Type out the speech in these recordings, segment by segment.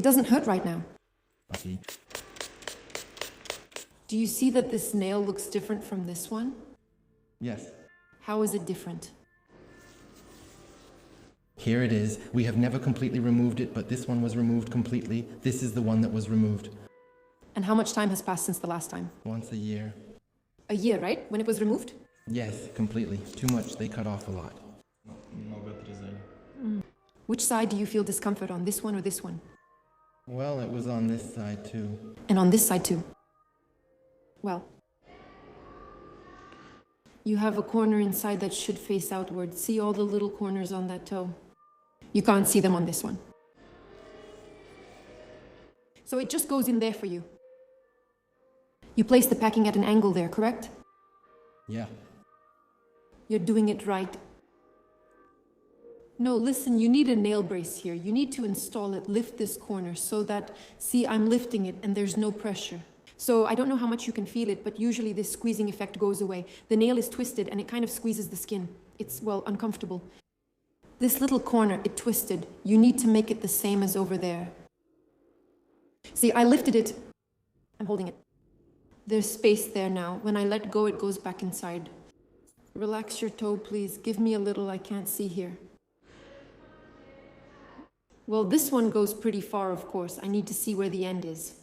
It doesn't hurt right now. Okay. Do you see that this nail looks different from this one? Yes. How is it different? Here it is. We have never completely removed it, but this one was removed completely. This is the one that was removed. And how much time has passed since the last time? Once a year. A year, right? When it was removed? Yes, completely. Too much. They cut off a lot. Which side do you feel discomfort on, this one or this one? Well, it was on this side too. And on this side too? Well, you have a corner inside that should face outward. See all the little corners on that toe? You can't see them on this one. So it just goes in there for you. You place the packing at an angle there, correct? Yeah. You're doing it right. No, listen, you need a nail brace here. You need to install it, lift this corner so that, see, I'm lifting it and there's no pressure. So I don't know how much you can feel it, but usually this squeezing effect goes away. The nail is twisted and it kind of squeezes the skin. It's, well, uncomfortable. This little corner, it twisted. You need to make it the same as over there. See, I lifted it. I'm holding it. There's space there now. When I let go, it goes back inside. Relax your toe, please. Give me a little, I can't see here. Well, this one goes pretty far, of course. I need to see where the end is.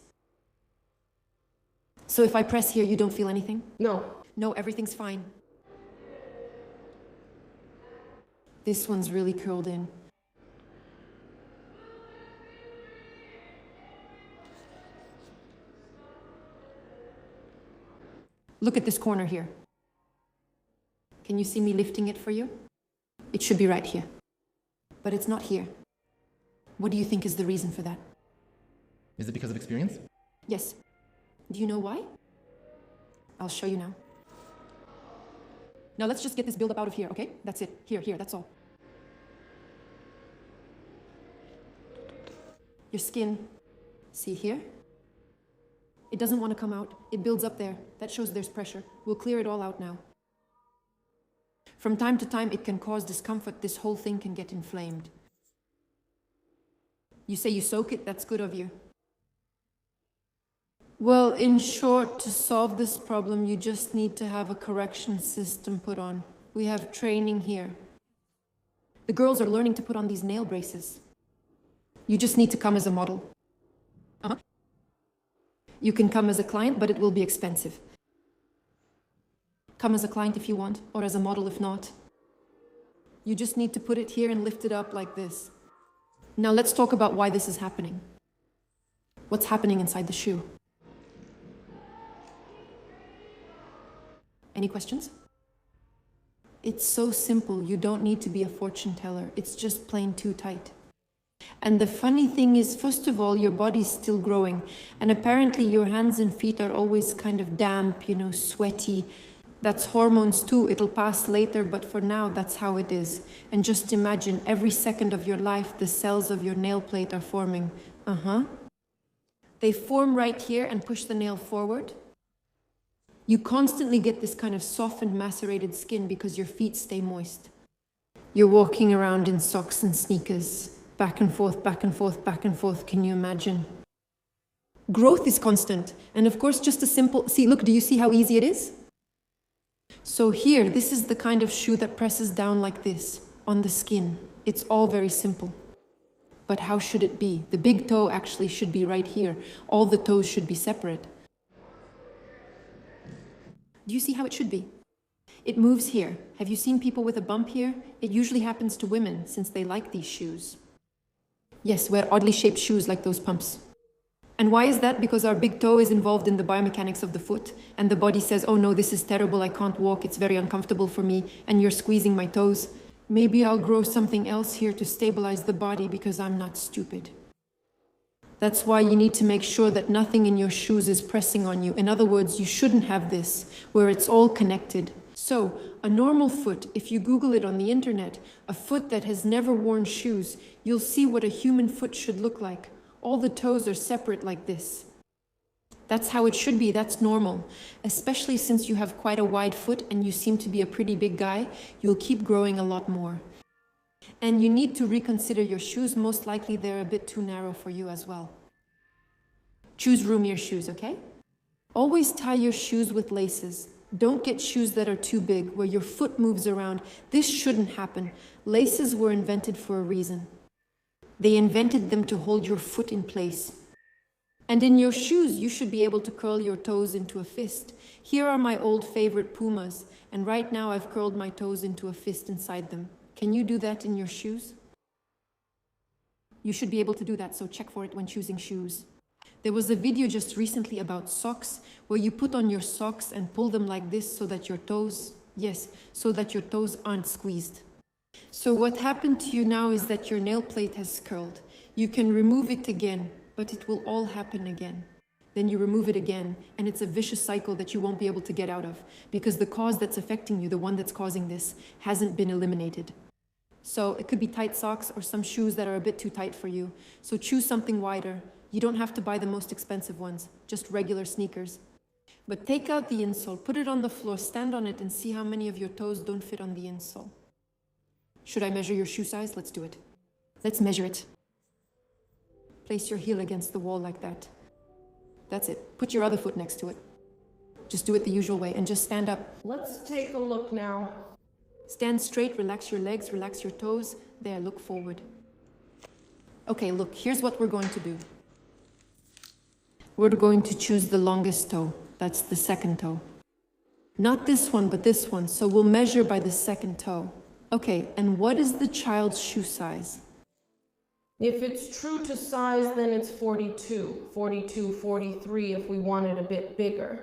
So if I press here, you don't feel anything? No. No, everything's fine. This one's really curled in. Look at this corner here. Can you see me lifting it for you? It should be right here. But it's not here. What do you think is the reason for that? Is it because of experience? Yes. Do you know why? I'll show you now. Now let's just get this buildup out of here, okay? That's it. Here, that's all. Your skin, see here? It doesn't want to come out. It builds up there. That shows there's pressure. We'll clear it all out now. From time to time, it can cause discomfort. This whole thing can get inflamed. You say you soak it, that's good of you. Well, in short, to solve this problem, you just need to have a correction system put on. We have training here. The girls are learning to put on these nail braces. You just need to come as a model. You can come as a client, but it will be expensive. Come as a client if you want, or as a model if not. You just need to put it here and lift it up like this. Now let's talk about why this is happening. What's happening inside the shoe? Any questions? It's so simple. You don't need to be a fortune teller. It's just plain too tight. And the funny thing is, first of all, your body's still growing. And apparently your hands and feet are always kind of damp, sweaty. That's hormones too. It'll pass later, but for now, that's how it is. And just imagine, every second of your life, the cells of your nail plate are forming. They form right here and push the nail forward. You constantly get this kind of softened, macerated skin because your feet stay moist. You're walking around in socks and sneakers. Back and forth, back and forth, back and forth. Can you imagine? Growth is constant. And of course, just a simple... See, look, do you see how easy it is? So here, this is the kind of shoe that presses down like this, on the skin. It's all very simple. But how should it be? The big toe actually should be right here. All the toes should be separate. Do you see how it should be? It moves here. Have you seen people with a bump here? It usually happens to women, since they like these shoes. Yes, wear oddly shaped shoes like those pumps. And why is that? Because our big toe is involved in the biomechanics of the foot, and the body says, oh no, this is terrible, I can't walk, it's very uncomfortable for me, and you're squeezing my toes. Maybe I'll grow something else here to stabilize the body because I'm not stupid. That's why you need to make sure that nothing in your shoes is pressing on you. In other words, you shouldn't have this, where it's all connected. So, a normal foot, if you Google it on the internet, a foot that has never worn shoes, you'll see what a human foot should look like. All the toes are separate like this. That's how it should be, that's normal. Especially since you have quite a wide foot and you seem to be a pretty big guy, you'll keep growing a lot more. And you need to reconsider your shoes. Most likely they're a bit too narrow for you as well. Choose roomier shoes, okay? Always tie your shoes with laces. Don't get shoes that are too big, where your foot moves around. This shouldn't happen. Laces were invented for a reason. They invented them to hold your foot in place. And in your shoes, you should be able to curl your toes into a fist. Here are my old favorite Pumas, and right now I've curled my toes into a fist inside them. Can you do that in your shoes? You should be able to do that, so check for it when choosing shoes. There was a video just recently about socks, where you put on your socks and pull them like this so that your toes, so that your toes aren't squeezed. So what happened to you now is that your nail plate has curled. You can remove it again, but it will all happen again. Then you remove it again, and it's a vicious cycle that you won't be able to get out of, because the cause that's affecting you, the one that's causing this, hasn't been eliminated. So it could be tight socks or some shoes that are a bit too tight for you. So choose something wider. You don't have to buy the most expensive ones, just regular sneakers. But take out the insole, put it on the floor, stand on it, and see how many of your toes don't fit on the insole. Should I measure your shoe size? Let's do it. Let's measure it. Place your heel against the wall like that. That's it. Put your other foot next to it. Just do it the usual way and just stand up. Let's take a look now. Stand straight, relax your legs, relax your toes. There, look forward. Okay, look, here's what we're going to do. We're going to choose the longest toe. That's the second toe. Not this one, but this one. So we'll measure by the second toe. Okay, and what is the child's shoe size? If it's true to size, then it's 42, 43 if we want it a bit bigger.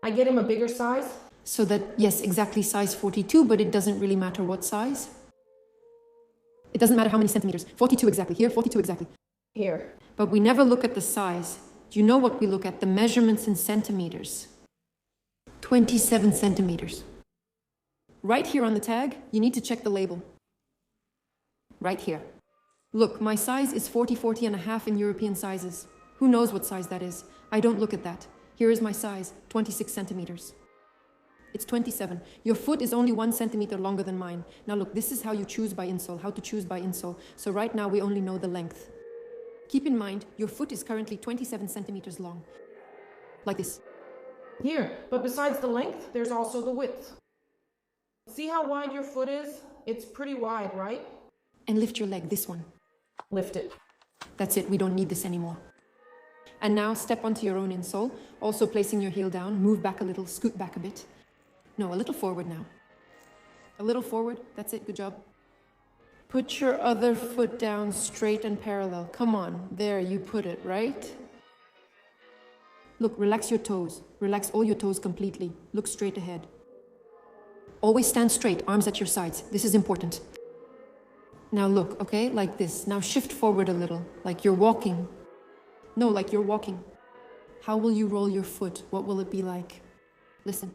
I get him a bigger size? So that, yes, exactly size 42, but it doesn't really matter what size. It doesn't matter how many centimeters. 42 exactly. Here, 42 exactly. Here. But we never look at the size. Do you know what we look at? The measurements in centimeters. 27 centimeters. Right here on the tag, you need to check the label. Right here. Look, my size is 40 and a half in European sizes. Who knows what size that is? I don't look at that. Here is my size, 26 centimeters. It's 27. Your foot is only 1 centimeter longer than mine. Now look, this is how you choose by insole, how to choose by insole. So right now we only know the length. Keep in mind, your foot is currently 27 centimeters long. Like this. Here, but besides the length, there's also the width. See how wide your foot is? It's pretty wide, right? And lift your leg, this one. Lift it. That's it, we don't need this anymore. And now step onto your own insole, also placing your heel down, move back a little, scoot back a bit. No, a little forward now. A little forward, that's it, good job. Put your other foot down straight and parallel. Come on, there, you put it, right? Look, relax your toes. Relax all your toes completely. Look straight ahead. Always stand straight, arms at your sides. This is important. Now look, okay, like this. Now shift forward a little, like you're walking. No, like you're walking. How will you roll your foot? What will it be like? Listen.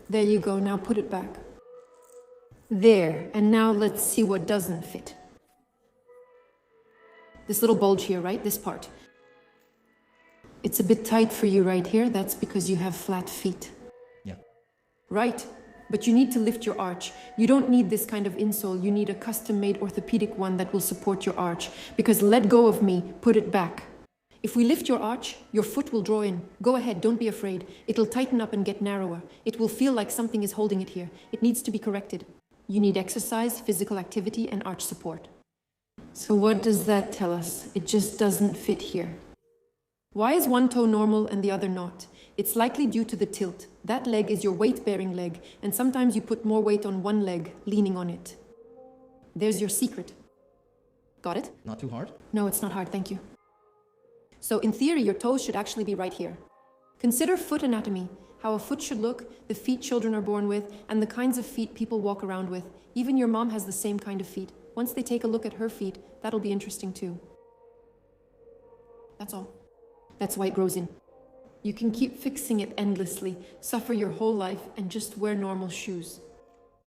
There you go, now put it back. There, and now let's see what doesn't fit. This little bulge here, right? This part. It's a bit tight for you right here. That's because you have flat feet. Yeah. Right, but you need to lift your arch. You don't need this kind of insole. You need a custom-made orthopedic one that will support your arch. Because let go of me, put it back. If we lift your arch, your foot will draw in. Go ahead, don't be afraid. It'll tighten up and get narrower. It will feel like something is holding it here. It needs to be corrected. You need exercise, physical activity, and arch support. So what does that tell us? It just doesn't fit here. Why is one toe normal and the other not? It's likely due to the tilt. That leg is your weight-bearing leg, and sometimes you put more weight on one leg, leaning on it. There's your secret. Got it? Not too hard? No, it's not hard, thank you. So in theory, your toes should actually be right here. Consider foot anatomy, how a foot should look, the feet children are born with, and the kinds of feet people walk around with. Even your mom has the same kind of feet. Once they take a look at her feet, that'll be interesting too. That's all. That's why it grows in. You can keep fixing it endlessly, suffer your whole life, and just wear normal shoes.